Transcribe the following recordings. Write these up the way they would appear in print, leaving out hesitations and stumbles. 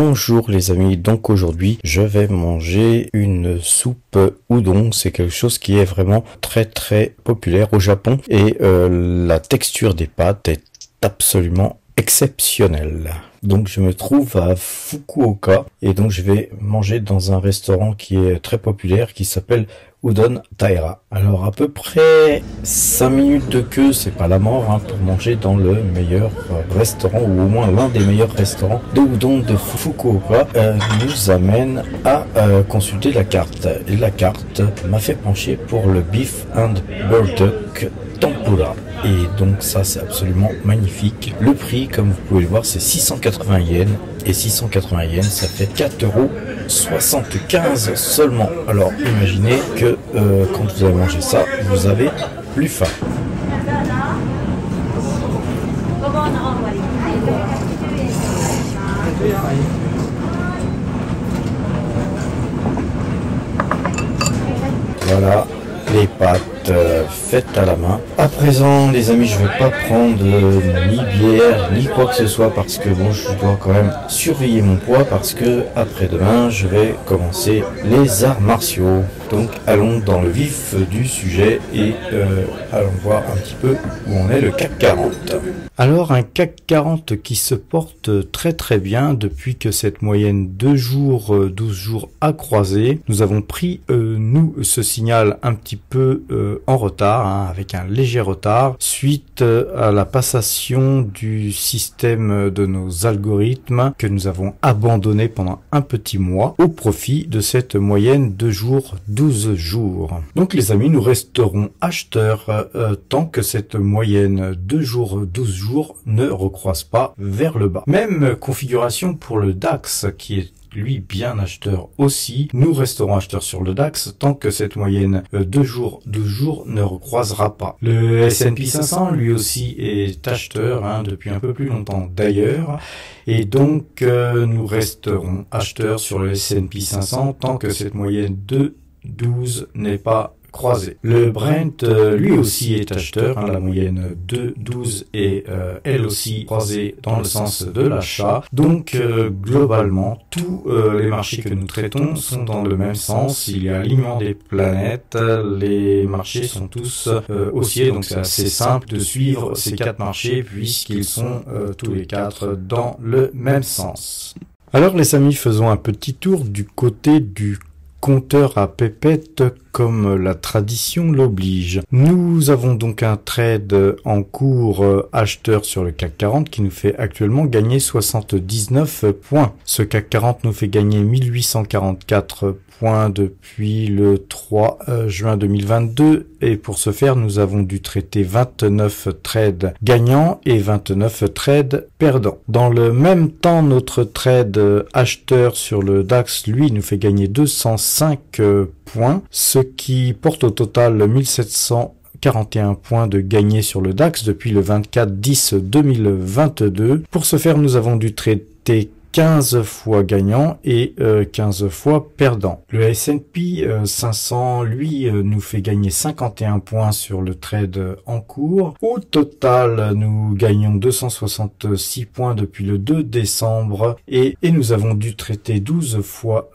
Bonjour les amis, donc aujourd'hui je vais manger une soupe udon. C'est quelque chose qui est vraiment très populaire au Japon et la texture des pâtes est absolument exceptionnelle. Donc je me trouve à Fukuoka et donc je vais manger dans un restaurant qui est très populaire qui s'appelle Udon Taira. Alors à peu près 5 minutes de queue, c'est pas la mort pour manger dans le meilleur restaurant ou au moins l'un des meilleurs restaurants de udon de Fukuoka nous amène à consulter la carte. Et la carte m'a fait pencher pour le beef and burdock tempura. Et donc ça c'est absolument magnifique. Le prix, comme vous pouvez le voir, c'est 680 yens. Et 680 yens, ça fait 4,75 € seulement. Alors imaginez que quand vous allez manger ça, vous avez plus faim. Voilà les pâtes faites à la main. À présent les amis, je vais pas prendre ni bière ni quoi que ce soit parce que bon, je dois quand même surveiller mon poids parce que après-demain je vais commencer les arts martiaux. Donc allons dans le vif du sujet et allons voir un petit peu où on est le CAC 40. Alors un CAC 40 qui se porte très bien depuis que cette moyenne 2 jours, 12 jours a croisé. Nous avons pris nous ce signal un petit peu en retard, avec un léger retard, suite à la passation du système de nos algorithmes que nous avons abandonné pendant un petit mois au profit de cette moyenne 2 jours, 12 jours. Donc les amis, nous resterons acheteurs tant que cette moyenne 2 jours, 12 jours ne recroise pas vers le bas. Même configuration pour le DAX qui est lui bien acheteur aussi. Nous resterons acheteurs sur le DAX tant que cette moyenne 2 jours, 12 jours ne recroisera pas. Le S&P 500 lui aussi est acheteur depuis un peu plus longtemps d'ailleurs. Et donc nous resterons acheteurs sur le S&P 500 tant que cette moyenne de 12 n'est pas croisé. Le Brent lui aussi est acheteur, la moyenne de 12 est elle aussi croisée dans le sens de l'achat. Donc globalement tous les marchés que nous traitons sont dans le même sens. Il y a alignement des planètes, les marchés sont tous haussiers, donc c'est assez simple de suivre ces 4 marchés puisqu'ils sont tous les 4 dans le même sens. Alors les amis, faisons un petit tour du côté du compteur à pépettes comme la tradition l'oblige. Nous avons donc un trade en cours acheteur sur le CAC 40 qui nous fait actuellement gagner 79 points. Ce CAC 40 nous fait gagner 1844 points depuis le 3 juin 2022 et pour ce faire nous avons dû traiter 29 trades gagnants et 29 trades perdants. Dans le même temps, notre trade acheteur sur le DAX lui nous fait gagner 205 points, ce qui porte au total 1741 points de gagné sur le DAX depuis le 24/10/2022. Pour ce faire, nous avons dû traiter 15 fois gagnant et 15 fois perdant. Le S&P 500, lui, nous fait gagner 51 points sur le trade en cours. Au total, nous gagnons 266 points depuis le 2 décembre et nous avons dû traiter 12 fois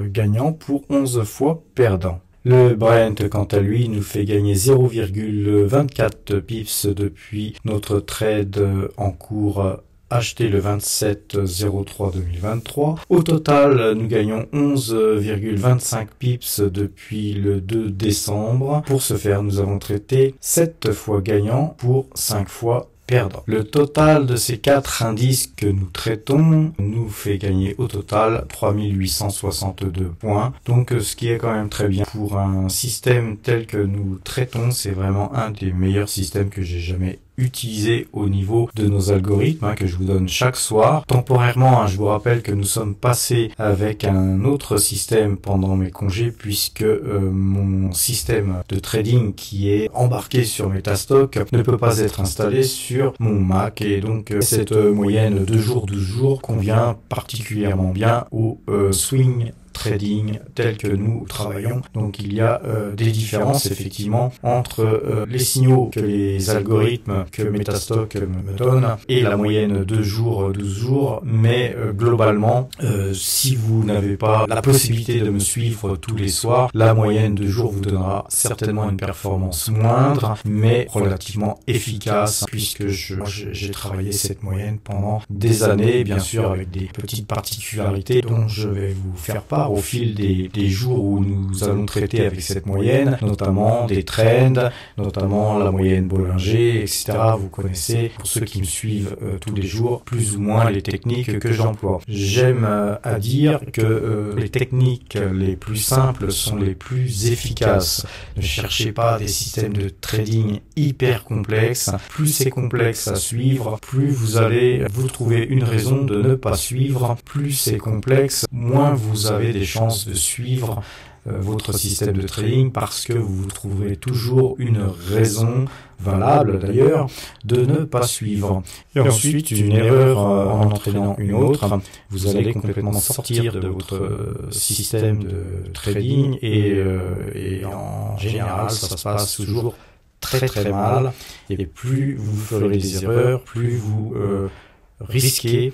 gagnant pour 11 fois perdant. Le Brent, quant à lui, nous fait gagner 0,24 pips depuis notre trade en cours acheté le 27/03/2023. Au total, nous gagnons 11,25 pips depuis le 2 décembre. Pour ce faire, nous avons traité 7 fois gagnant pour 5 fois perdant. Le total de ces 4 indices que nous traitons nous fait gagner au total 3862 points. Donc ce qui est quand même très bien pour un système tel que nous traitons. C'est vraiment un des meilleurs systèmes que j'ai jamais utilisé au niveau de nos algorithmes que je vous donne chaque soir. Temporairement, je vous rappelle que nous sommes passés avec un autre système pendant mes congés puisque mon système de trading qui est embarqué sur Metastock ne peut pas être installé sur mon Mac et donc cette moyenne 2 jours, 12 jours convient particulièrement bien au swing trading tel que nous travaillons. Donc il y a des différences effectivement entre les signaux que les algorithmes que Metastock me donnent et la moyenne 2 jours, 12 jours, mais globalement, si vous n'avez pas la possibilité de me suivre tous les soirs, la moyenne 2 jours vous donnera certainement une performance moindre, mais relativement efficace, puisque j'ai travaillé cette moyenne pendant des années, bien sûr avec des petites particularités dont je vais vous faire part au fil des jours où nous allons traiter avec cette moyenne, notamment des trends, notamment la moyenne Bollinger, etc. Vous connaissez, pour ceux qui me suivent tous les jours, plus ou moins les techniques que j'emploie. J'aime à dire que les techniques les plus simples sont les plus efficaces. Ne cherchez pas des systèmes de trading hyper complexes. Plus c'est complexe à suivre, plus vous allez vous trouver une raison de ne pas suivre. Plus c'est complexe, moins vous avez des chances de suivre votre système de trading, parce que vous trouverez toujours une raison valable d'ailleurs de ne pas suivre. Et ensuite, une erreur en entraînant une autre, vous allez complètement sortir de votre système de trading et en général ça se passe toujours très mal, et plus vous ferez des erreurs, plus vous risquez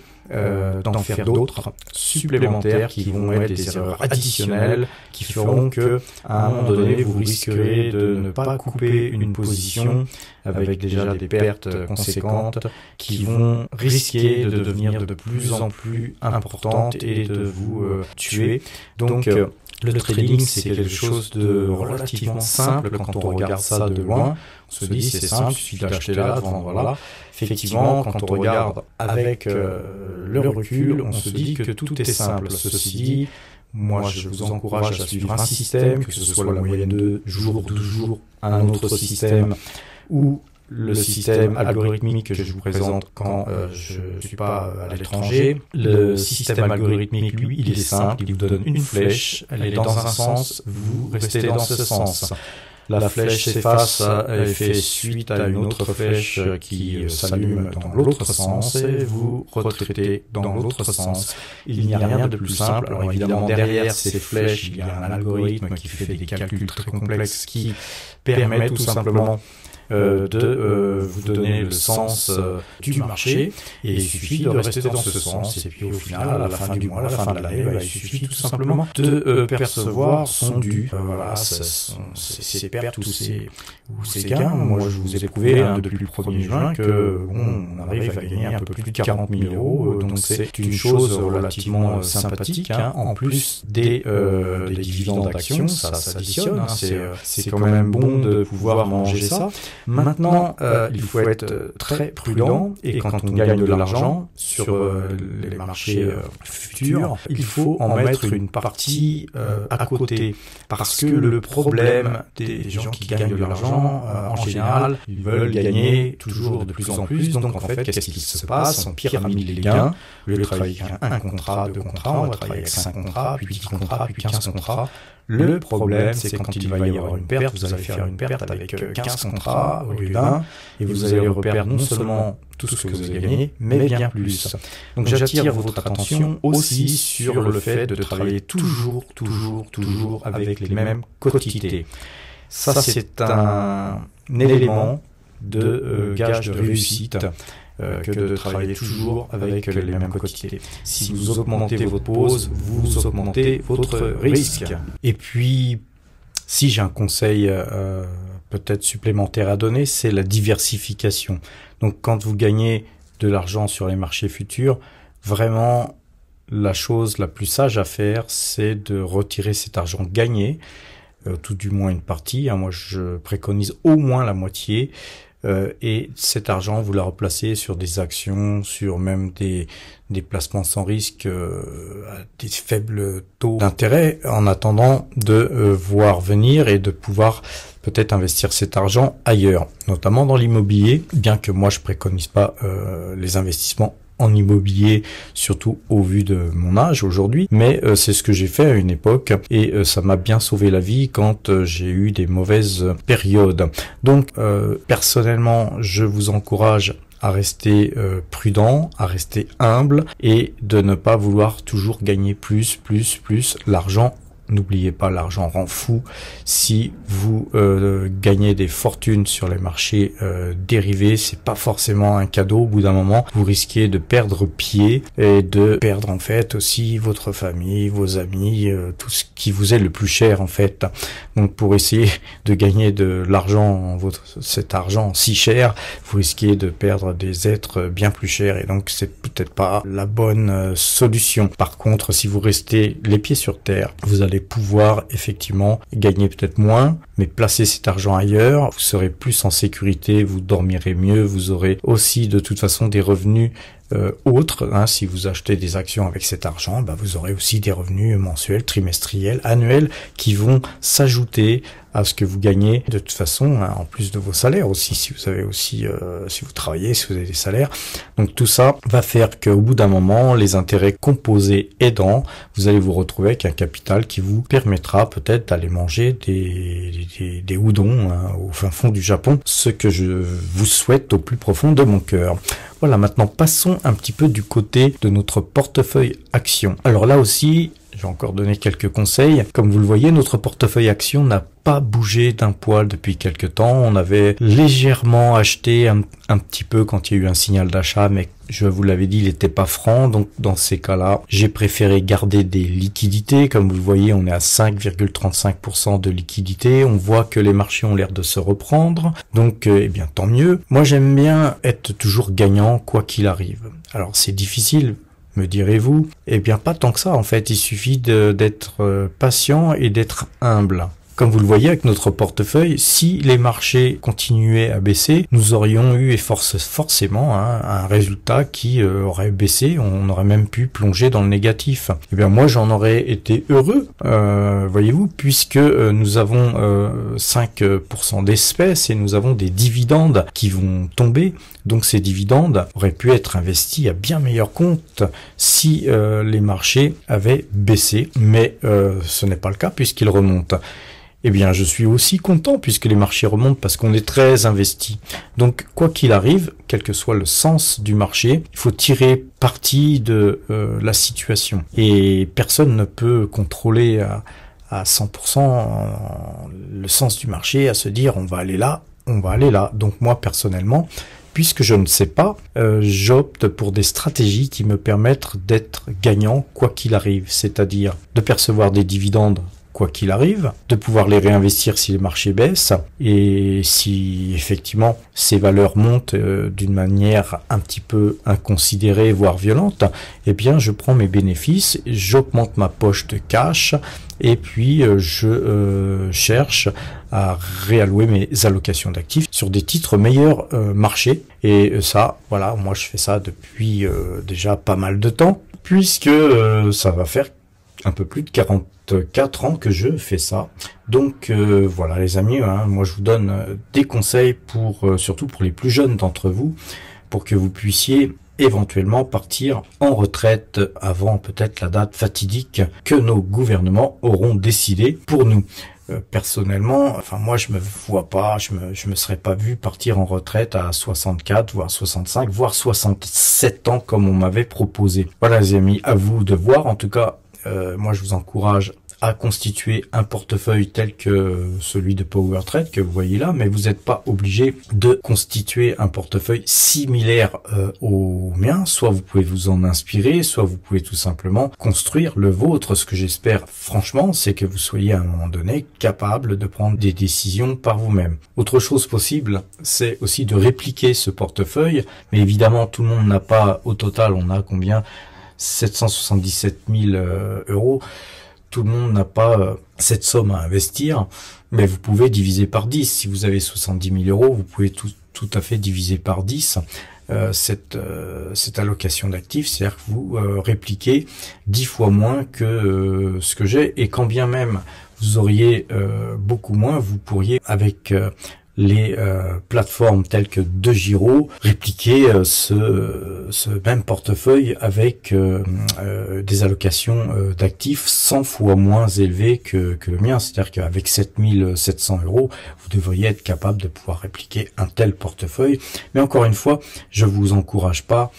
d'en faire d'autres supplémentaires qui vont être des erreurs additionnelles qui feront que à un moment donné vous risquerez de ne pas couper une position avec déjà des pertes conséquentes qui vont risquer de devenir de plus en plus importantes et de vous tuer. Donc le trading, c'est quelque chose de relativement simple quand on regarde ça de loin. On se dit c'est simple, il suffit d'acheter là, de vendre là. Effectivement, quand on regarde avec le recul, on se dit que tout est simple. Ceci dit, moi je vous encourage à suivre un système, que ce soit la moyenne de jours, 12 jours, un autre système, ou le système algorithmique que je vous présente quand je ne suis pas à l'étranger. Le système algorithmique, lui, il est simple, il vous donne une flèche, elle est dans un sens, vous restez dans ce sens. La flèche s'efface et fait suite à une autre flèche qui s'allume dans l'autre sens et vous retraitez dans l'autre sens. Il n'y a rien de plus simple. Alors évidemment, derrière ces flèches, il y a un algorithme qui fait des calculs très complexes qui permet tout simplement de vous donner le sens du marché, et il suffit de rester dans ce sens, et puis au final, à la fin du mois, à la fin de l'année, il suffit tout simplement de percevoir son dû. Voilà, ses pertes ou ses gains. Moi, je vous ai prouvé depuis le 1er juin que on arrive à gagner un peu plus de 40 000 euros, donc c'est une chose relativement sympathique. En plus des dividendes d'actions, ça s'additionne. C'est quand même bon de pouvoir manger ça. Maintenant, il faut être très prudent, et quand on gagne de l'argent sur les marchés futurs, il faut en mettre une partie à côté, parce que le problème des gens qui gagnent de l'argent, en général, ils veulent gagner toujours de plus en plus. Donc en fait, qu'est-ce qui se passe? On pyramide les gains. Au lieu de travailler avec un contrat, 2 contrats, on va travailler avec 5 contrats, puis 10 contrats, puis 15 contrats. Le problème, c'est quand il va y avoir une perte, vous allez faire une perte avec 15 contrats au lieu d'un, et vous allez reperdre non seulement tout ce que vous avez gagné, mais bien plus. Donc j'attire votre attention aussi sur le fait de travailler toujours avec les mêmes quotités. Ça, c'est un élément de gage de réussite, que de travailler toujours avec les mêmes quotités. Si vous augmentez votre pause, vous augmentez votre risque. Et puis, si j'ai un conseil peut-être supplémentaire à donner, c'est la diversification. Donc quand vous gagnez de l'argent sur les marchés futurs, vraiment la chose la plus sage à faire, c'est de retirer cet argent gagné, tout du moins une partie. Moi, je préconise au moins la moitié. Et cet argent, vous la replacez sur des actions, sur même des placements sans risque à des faibles taux d'intérêt, en attendant de voir venir et de pouvoir peut-être investir cet argent ailleurs, notamment dans l'immobilier, bien que moi je préconise pas les investissements en immobilier, surtout au vu de mon âge aujourd'hui, mais c'est ce que j'ai fait à une époque, et ça m'a bien sauvé la vie quand j'ai eu des mauvaises périodes. Donc personnellement, je vous encourage à rester prudent, à rester humble et de ne pas vouloir toujours gagner plus. L'argent, n'oubliez pas, l'argent rend fou. Si vous gagnez des fortunes sur les marchés dérivés, c'est pas forcément un cadeau. Au bout d'un moment, vous risquez de perdre pied et de perdre en fait aussi votre famille, vos amis, tout ce qui vous est le plus cher en fait. Donc pour essayer de gagner de l'argent, cet argent si cher, vous risquez de perdre des êtres bien plus chers et donc c'est peut-être pas la bonne solution. Par contre, si vous restez les pieds sur terre, vous allez pouvoir effectivement gagner peut-être moins, mais placer cet argent ailleurs, vous serez plus en sécurité, vous dormirez mieux, vous aurez aussi de toute façon des revenus autres. Si vous achetez des actions avec cet argent, vous aurez aussi des revenus mensuels, trimestriels, annuels qui vont s'ajouter à ce que vous gagnez de toute façon, en plus de vos salaires aussi, si vous avez aussi, si vous travaillez, si vous avez des salaires. Donc tout ça va faire qu'au bout d'un moment, les intérêts composés aidant, vous allez vous retrouver avec un capital qui vous permettra peut-être d'aller manger des udon au fin fond du Japon, ce que je vous souhaite au plus profond de mon cœur. Voilà, maintenant passons un petit peu du côté de notre portefeuille action. Alors là aussi, je vais encore donner quelques conseils. Comme vous le voyez, notre portefeuille action n'a pas bougé d'un poil depuis quelque temps. On avait légèrement acheté un petit peu quand il y a eu un signal d'achat, mais je vous l'avais dit, il n'était pas franc. Donc dans ces cas-là, j'ai préféré garder des liquidités. Comme vous le voyez, on est à 5,35% de liquidité. On voit que les marchés ont l'air de se reprendre. Donc eh bien tant mieux. Moi j'aime bien être toujours gagnant quoi qu'il arrive. Alors c'est difficile, me direz-vous? Eh bien pas tant que ça en fait, il suffit d'être patient et d'être humble. Comme vous le voyez avec notre portefeuille, si les marchés continuaient à baisser, nous aurions eu forcément un résultat qui aurait baissé, on aurait même pu plonger dans le négatif. Eh bien moi j'en aurais été heureux, voyez-vous, puisque nous avons 5% d'espèces et nous avons des dividendes qui vont tomber. Donc ces dividendes auraient pu être investis à bien meilleur compte si les marchés avaient baissé, mais ce n'est pas le cas puisqu'ils remontent. Eh bien, je suis aussi content puisque les marchés remontent parce qu'on est très investi. Donc, quoi qu'il arrive, quel que soit le sens du marché, il faut tirer parti de la situation. Et personne ne peut contrôler à 100% le sens du marché, à se dire on va aller là, on va aller là. Donc moi, personnellement, puisque je ne sais pas, j'opte pour des stratégies qui me permettent d'être gagnant quoi qu'il arrive, c'est-à-dire de percevoir des dividendes quoi qu'il arrive, de pouvoir les réinvestir si les marchés baissent, et si effectivement ces valeurs montent d'une manière un petit peu inconsidérée, voire violente, eh bien je prends mes bénéfices, j'augmente ma poche de cash, et puis je cherche à réallouer mes allocations d'actifs sur des titres meilleurs marché. Et ça, voilà, moi je fais ça depuis déjà pas mal de temps, puisque ça va faire un peu plus de 44 ans que je fais ça. Donc voilà les amis, moi je vous donne des conseils pour surtout pour les plus jeunes d'entre vous, pour que vous puissiez éventuellement partir en retraite avant peut-être la date fatidique que nos gouvernements auront décidé pour nous. Personnellement, enfin moi je me vois pas, je me serais pas vu partir en retraite à 64, voire 65, voire 67 ans comme on m'avait proposé. Voilà les amis, à vous de voir. En tout cas, moi je vous encourage à constituer un portefeuille tel que celui de PowerTrade que vous voyez là, mais vous n'êtes pas obligé de constituer un portefeuille similaire au mien. Soit vous pouvez vous en inspirer, soit vous pouvez tout simplement construire le vôtre. Ce que j'espère franchement, c'est que vous soyez à un moment donné capable de prendre des décisions par vous-même. Autre chose possible, c'est aussi de répliquer ce portefeuille, mais évidemment tout le monde n'a pas, au total on a combien, 777 000 euros. Tout le monde n'a pas cette somme à investir, mais vous pouvez diviser par 10. Si vous avez 70 000 euros, vous pouvez tout à fait diviser par 10 cette allocation d'actifs, c'est-à-dire que vous répliquez 10 fois moins que ce que j'ai, et quand bien même vous auriez beaucoup moins, vous pourriez avec les plateformes telles que DeGiro répliquer ce même portefeuille avec des allocations d'actifs 100 fois moins élevées que le mien. C'est-à-dire qu'avec 7700 €, vous devriez être capable de pouvoir répliquer un tel portefeuille. Mais encore une fois, je vous encourage pas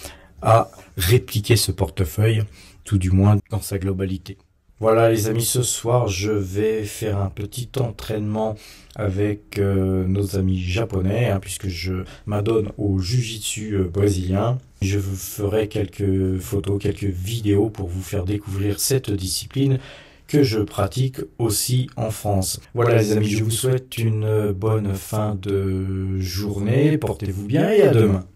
à répliquer ce portefeuille, tout du moins dans sa globalité. Voilà les amis, ce soir je vais faire un petit entraînement avec nos amis japonais, puisque je m'adonne au jiu-jitsu brésilien. Je vous ferai quelques photos, quelques vidéos pour vous faire découvrir cette discipline que je pratique aussi en France. Voilà les amis, je vous souhaite une bonne fin de journée, portez-vous bien et à demain.